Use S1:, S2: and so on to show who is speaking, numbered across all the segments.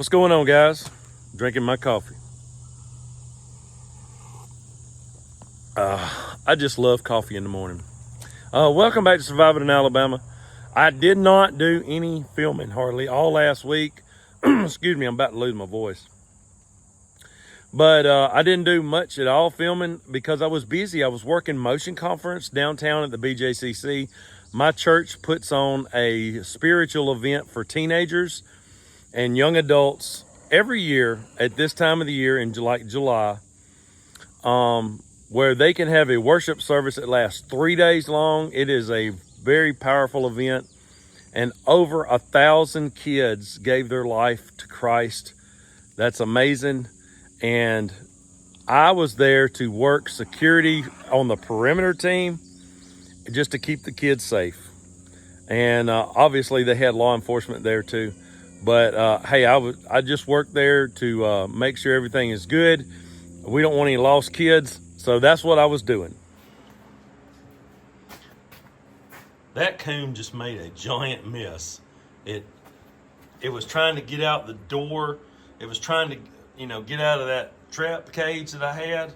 S1: What's going on, guys? Drinking my coffee. I just love coffee in the morning. Welcome back to Surviving in Alabama. I did not do any filming hardly all last week. Excuse me, I'm about to lose my voice. But I didn't do much at all filming because I was busy. I was working Motion Conference downtown at the BJCC. My church puts on a spiritual event for teenagers and young adults every year at this time of the year in July, where they can have a worship service that lasts 3 days long. It is a very powerful event, and over 1,000 kids gave their life to Christ. That's amazing. And I was there to work security on the perimeter team just to keep the kids safe. And obviously they had law enforcement there too. But hey, I just worked there to make sure everything is good. We don't want any lost kids, so that's what I was doing. That coon just made a giant mess. It was trying to get out the door. It was trying to, get out of that trap cage that I had,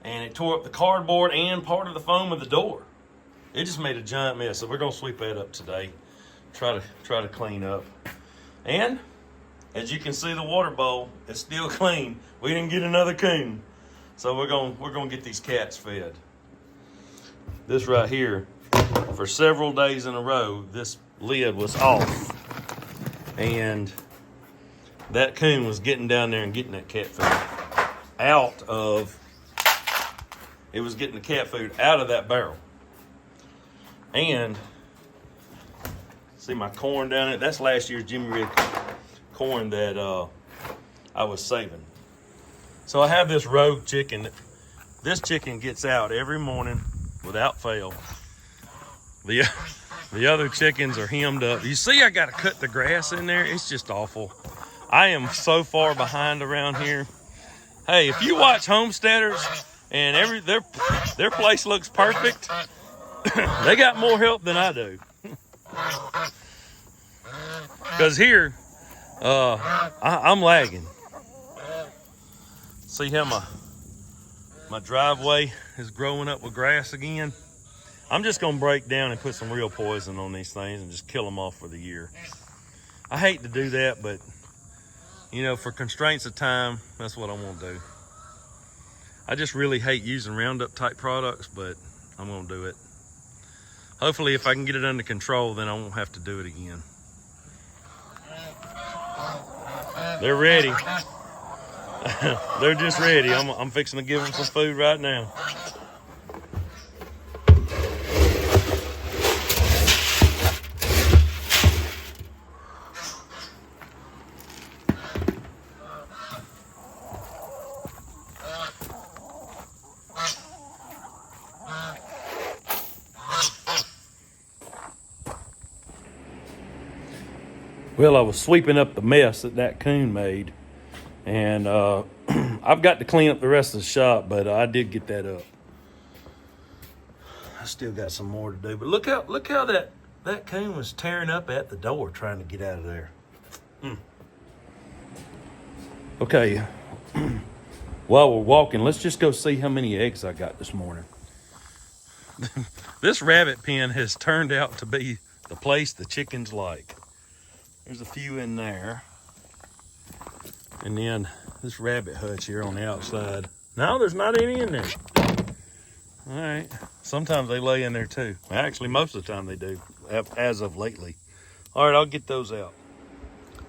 S1: and it tore up the cardboard and part of the foam of the door. It just made a giant mess. So we're gonna sweep that up today. Try to clean up. And as you can see, the water bowl is still clean. We didn't get another coon. So we're gonna get these cats fed. This right here, for several days in a row, this lid was off. And that coon was getting down there and getting that cat food it was getting the cat food out of that barrel. And see my corn down there? That's last year's Jimmy Red corn that I was saving. So I have this rogue chicken. This chicken gets out every morning without fail. The other chickens are hemmed up. You see, I got to cut the grass in there. It's just awful. I am so far behind around here. Hey, if you watch Homesteaders and their place looks perfect, they got more help than I do. Because here, I'm lagging. See how my driveway is growing up with grass again? I'm just going to break down and put some real poison on these things and just kill them off for the year. I hate to do that, but, for constraints of time, that's what I'm going to do. I just really hate using Roundup type products, but I'm going to do it. Hopefully, if I can get it under control, then I won't have to do it again. They're ready. They're just ready. I'm fixing to give them some food right now. Well, I was sweeping up the mess that coon made, and I've got to clean up the rest of the shop, but I did get that up. I still got some more to do, but look how that coon was tearing up at the door trying to get out of there. Okay, while we're walking, let's just go see how many eggs I got this morning. This rabbit pen has turned out to be the place the chickens like. There's a few in there. And then this rabbit hutch here on the outside. No, there's not any in there. All right. Sometimes they lay in there too. Actually, most of the time they do, as of lately. All right, I'll get those out.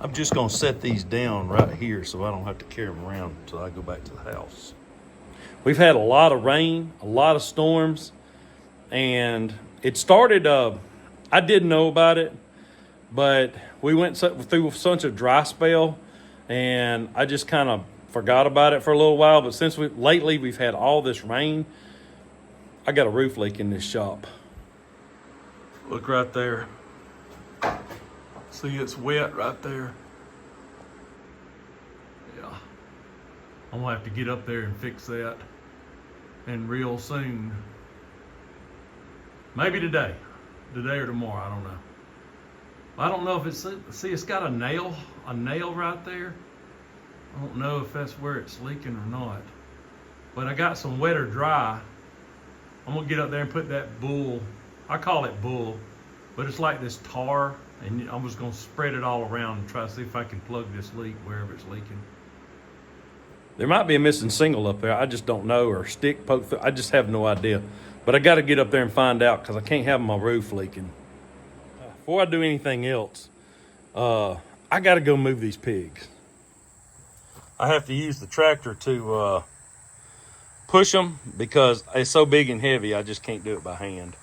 S1: I'm just going to set these down right here so I don't have to carry them around until I go back to the house. We've had a lot of rain, a lot of storms, and it started, I didn't know about it, but we went through such a dry spell, and I just kind of forgot about it for a little while. But since lately we've had all this rain, I got a roof leak in this shop. Look right there. See, it's wet right there. Yeah. I'm gonna have to get up there and fix that, and real soon. Maybe today or tomorrow, I don't know. I don't know if it's, see, it's got a nail right there. I don't know if that's where it's leaking or not. But I got some wet or dry. I'm gonna get up there and put that bull, I call it bull, but it's like this tar, and I'm just gonna spread it all around and try to see if I can plug this leak wherever it's leaking. There might be a missing single up there. I just don't know, or stick poke through. I just have no idea. But I got to get up there and find out because I can't have my roof leaking. Before I do anything else, I got to go move these pigs. I have to use the tractor to push them because it's so big and heavy, I just can't do it by hand.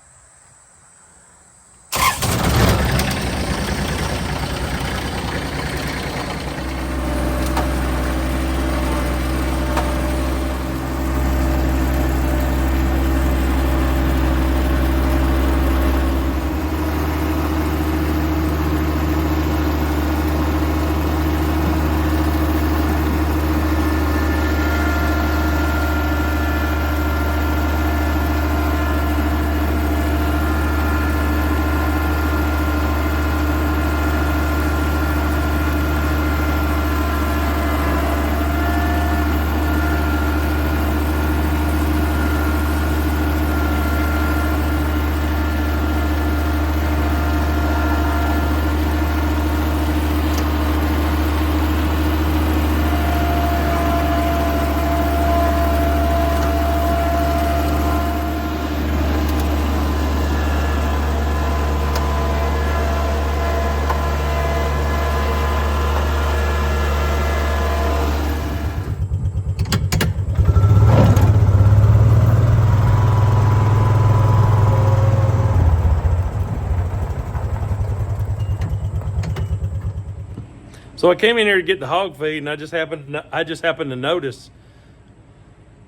S1: So I came in here to get the hog feed, and I just happened to notice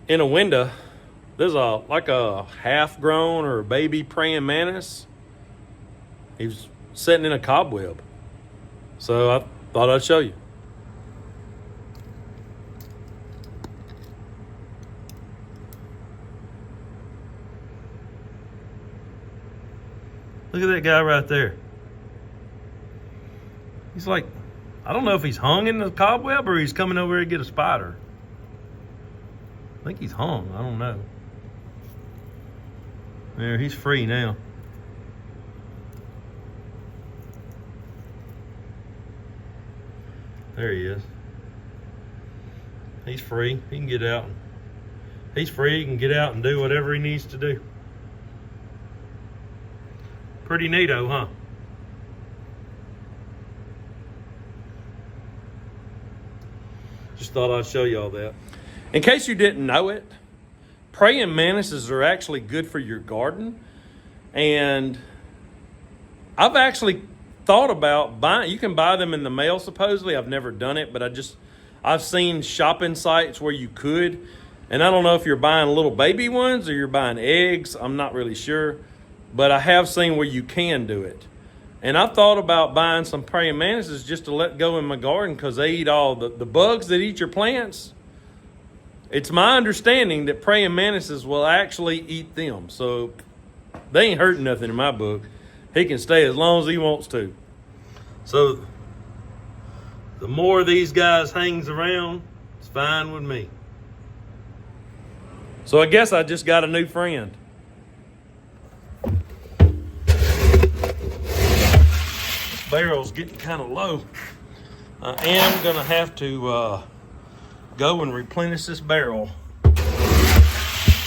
S1: in a window there's like a half-grown or a baby praying mantis. He was sitting in a cobweb. So I thought I'd show you. Look at that guy right there. He's like, I don't know if he's hung in the cobweb or he's coming over here to get a spider. I think he's hung, I don't know. There, he's free now. There he is. He's free, he can get out. He's free, he can get out and do whatever he needs to do. Pretty neato, huh? Just thought I'd show you all that. In case you didn't know it, praying mantises are actually good for your garden. And I've actually thought about buying, you can buy them in the mail supposedly. I've never done it, but I've seen shopping sites where you could. And I don't know if you're buying little baby ones or you're buying eggs. I'm not really sure. But I have seen where you can do it. And I've thought about buying some praying mantises just to let go in my garden because they eat all the bugs that eat your plants. It's my understanding that praying mantises will actually eat them. So they ain't hurting nothing in my book. He can stay as long as he wants to. So the more these guys hangs around, it's fine with me. So I guess I just got a new friend. Barrel's getting kind of low. I am gonna have to go and replenish this barrel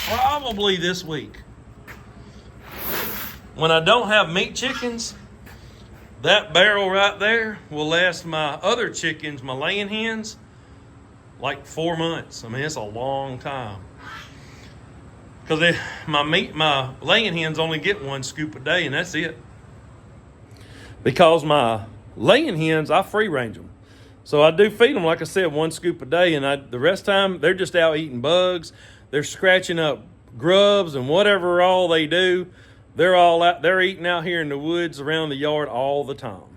S1: probably this week. When I don't have meat chickens, that barrel right there will last my other chickens, my laying hens, like 4 months. I mean, it's a long time. Because my laying hens only get 1 scoop a day, and that's it. Because my laying hens, I free range them. So I do feed them, like I said, 1 scoop a day. And the rest of the time, they're just out eating bugs. They're scratching up grubs and whatever all they do. They're all out. They're eating out here in the woods around the yard all the time.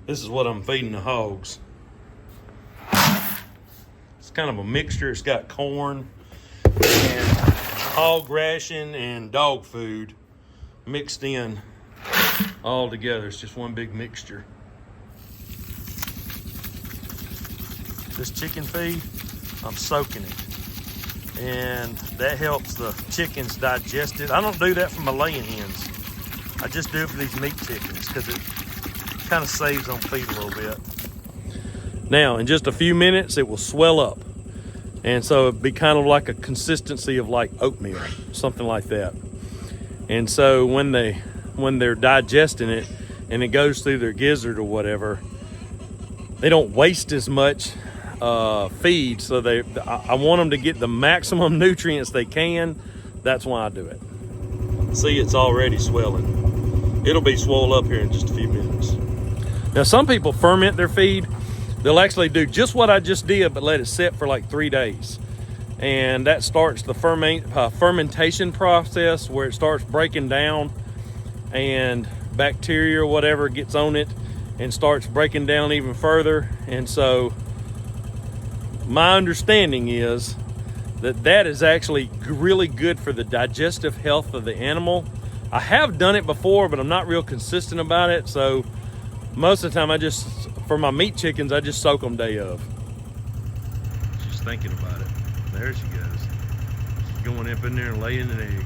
S1: This is what I'm feeding the hogs. It's kind of a mixture. It's got corn and hog ration and dog food mixed in. all together. It's just one big mixture. This chicken feed, I'm soaking it. And that helps the chickens digest it. I don't do that for my laying hens. I just do it for these meat chickens because it kind of saves on feed a little bit. Now, in just a few minutes, it will swell up. And so it'd be kind of like a consistency of like oatmeal, something like that. And so when they're digesting it and it goes through their gizzard or whatever, they don't waste as much feed. So I want them to get the maximum nutrients they can. That's why I do it. See, it's already swelling. It'll be swole up here in just a few minutes. Now, some people ferment their feed. They'll actually do just what I just did, but let it sit for like 3 days. And that starts the fermentation process where it starts breaking down and bacteria or whatever gets on it and starts breaking down even further. And so my understanding is that is actually really good for the digestive health of the animal. I have done it before, but I'm not real consistent about it. So most of the time for my meat chickens, I just soak them day of. She's thinking about it. There she goes. She's going up in there and laying an egg.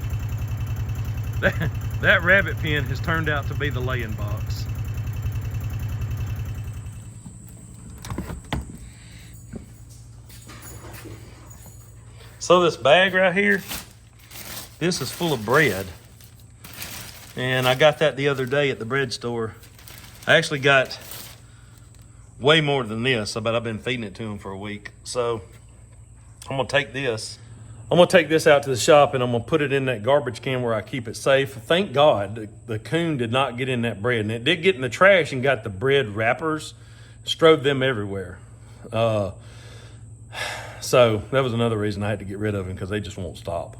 S1: That rabbit pen has turned out to be the laying box. So this bag right here, this is full of bread. And I got that the other day at the bread store. I actually got way more than this, but I've been feeding it to them for a week. So I'm gonna take this. I'm gonna take this out to the shop and I'm gonna put it in that garbage can where I keep it safe. Thank God the coon did not get in that bread. And it did get in the trash and got the bread wrappers, strode them everywhere. So that was another reason I had to get rid of them, because they just won't stop.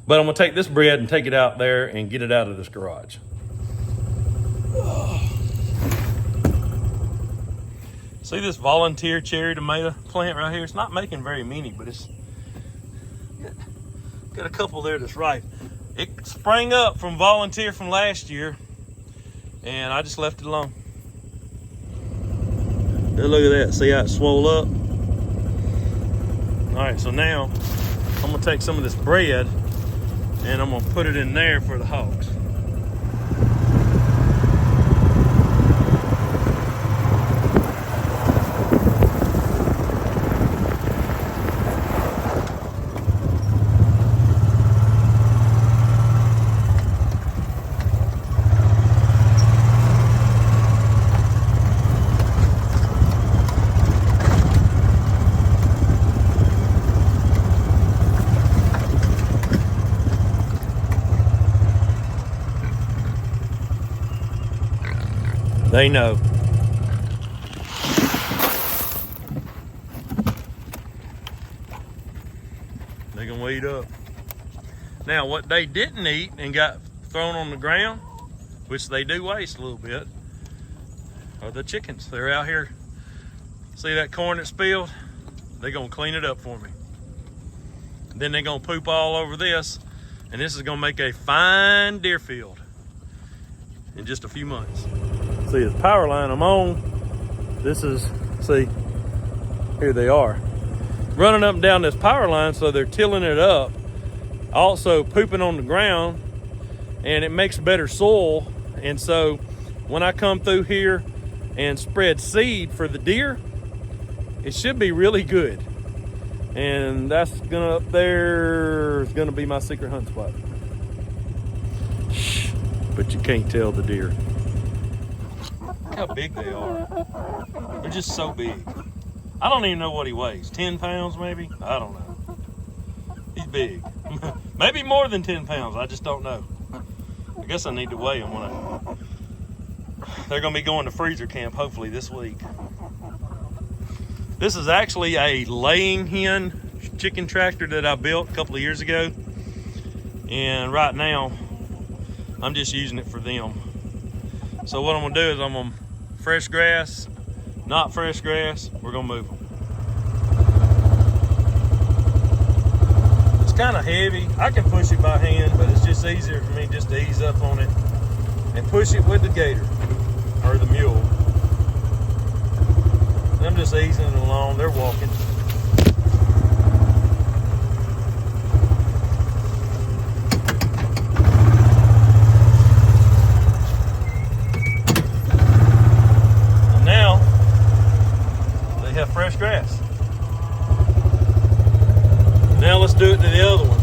S1: But I'm gonna take this bread and take it out there and get it out of this garage. See this volunteer cherry tomato plant right here? It's not making very many, but it's got a couple there that's ripe. It sprang up from volunteer from last year, and I just left it alone. Now look at that, see how it swole up? All right, so now I'm gonna take some of this bread and I'm gonna put it in there for the hogs. They know. They can weed up. Now, what they didn't eat and got thrown on the ground, which they do waste a little bit, are the chickens. They're out here. See that corn that spilled? They're gonna clean it up for me. Then they're gonna poop all over this, and this is gonna make a fine deer field in just a few months. See this power line I'm on, this is, see, here they are. Running up and down this power line, so they're tilling it up, also pooping on the ground, and it makes better soil. And so when I come through here and spread seed for the deer, it should be really good. And that's gonna, up there is gonna be my secret hunt spot. But you can't tell the deer. Look how big they are. They're just so big. I don't even know what he weighs. 10 pounds maybe? I don't know. He's big. Maybe more than 10 pounds. I just don't know. I guess I need to weigh them when they're gonna be going to freezer camp hopefully this week. This is actually a laying hen chicken tractor that I built a couple of years ago. And right now, I'm just using it for them. So what I'm gonna do is I'm gonna fresh grass, not fresh grass, we're gonna move them. It's kind of heavy. I can push it by hand, but it's just easier for me just to ease up on it and push it with the gator or the mule. I'm just easing it along. They're walking. And now they have fresh grass. Now let's do it to the other ones.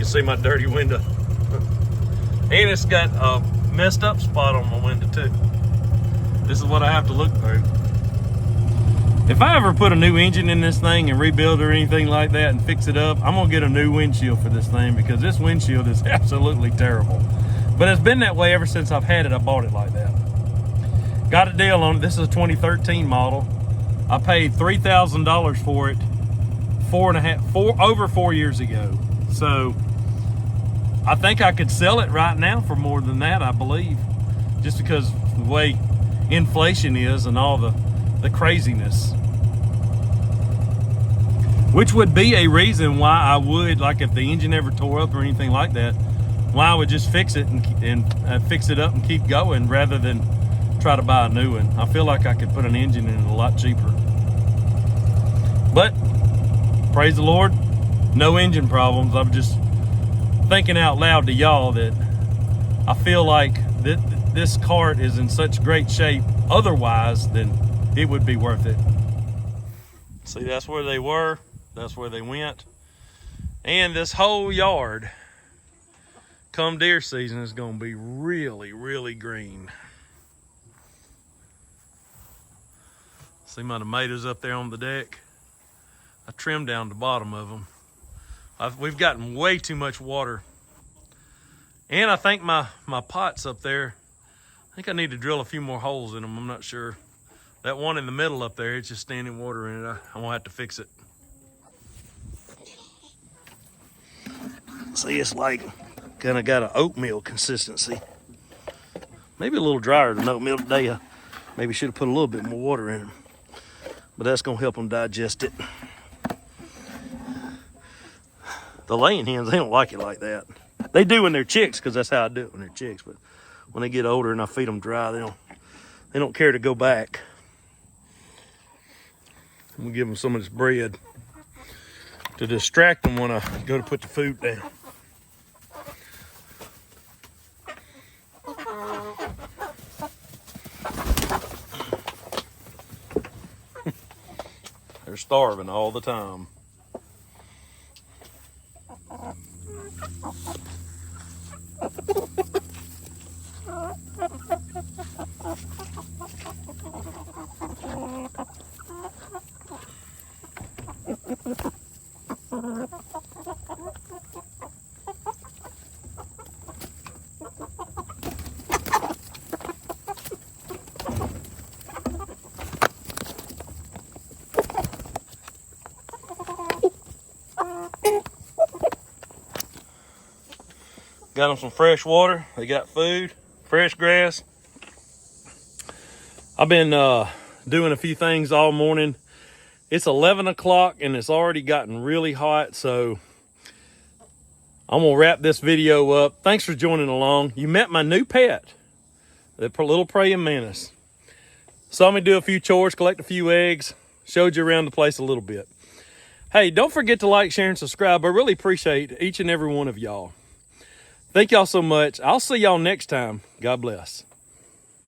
S1: See my dirty window. And it's got a messed up spot on my window too. This is what I have to look through. If I ever put a new engine in this thing and rebuild or anything like that and fix it up, I'm gonna get a new windshield for this thing, because this windshield is absolutely terrible. But it's been that way ever since I've had it. I bought it like that. Got a deal on it. This is a 2013 model. I paid $3,000 for it over 4 years ago. So I think I could sell it right now for more than that, I believe, just because of the way inflation is and all the craziness. Which would be a reason why I would, like if the engine ever tore up or anything like that, why I would just fix it and fix it up and keep going rather than try to buy a new one. I feel like I could put an engine in it a lot cheaper. But praise the Lord, no engine problems. I'm just thinking out loud to y'all that I feel like this cart is in such great shape otherwise, then it would be worth it. See, that's where they were, that's where they went. And this whole yard come deer season is going to be really, really green. See my tomatoes up there on the deck? I trimmed down the bottom of them. We've gotten way too much water. And I think my pots up there, I think I need to drill a few more holes in them. I'm not sure. That one in the middle up there, it's just standing water in it. I'm gonna have to fix it. See, it's like kind of got an oatmeal consistency. Maybe a little drier than oatmeal today. I maybe should have put a little bit more water in them. But that's gonna help them digest it. The laying hens, they don't like it like that. They do when they're chicks, because that's how I do it when they're chicks. But when they get older and I feed them dry, they don't care to go back. I'm gonna give them some of this bread to distract them when I go to put the food down. They're starving all the time. Got them some fresh water. They got food, fresh grass. I've been doing a few things all morning. It's 11 o'clock and it's already gotten really hot, so I'm gonna wrap this video up. Thanks for joining along. You met my new pet, the little praying mantis. Saw me do a few chores, collect a few eggs, showed you around the place a little bit. Hey, don't forget to like, share, and subscribe. I really appreciate each and every one of y'all. Thank y'all so much. I'll see y'all next time. God bless.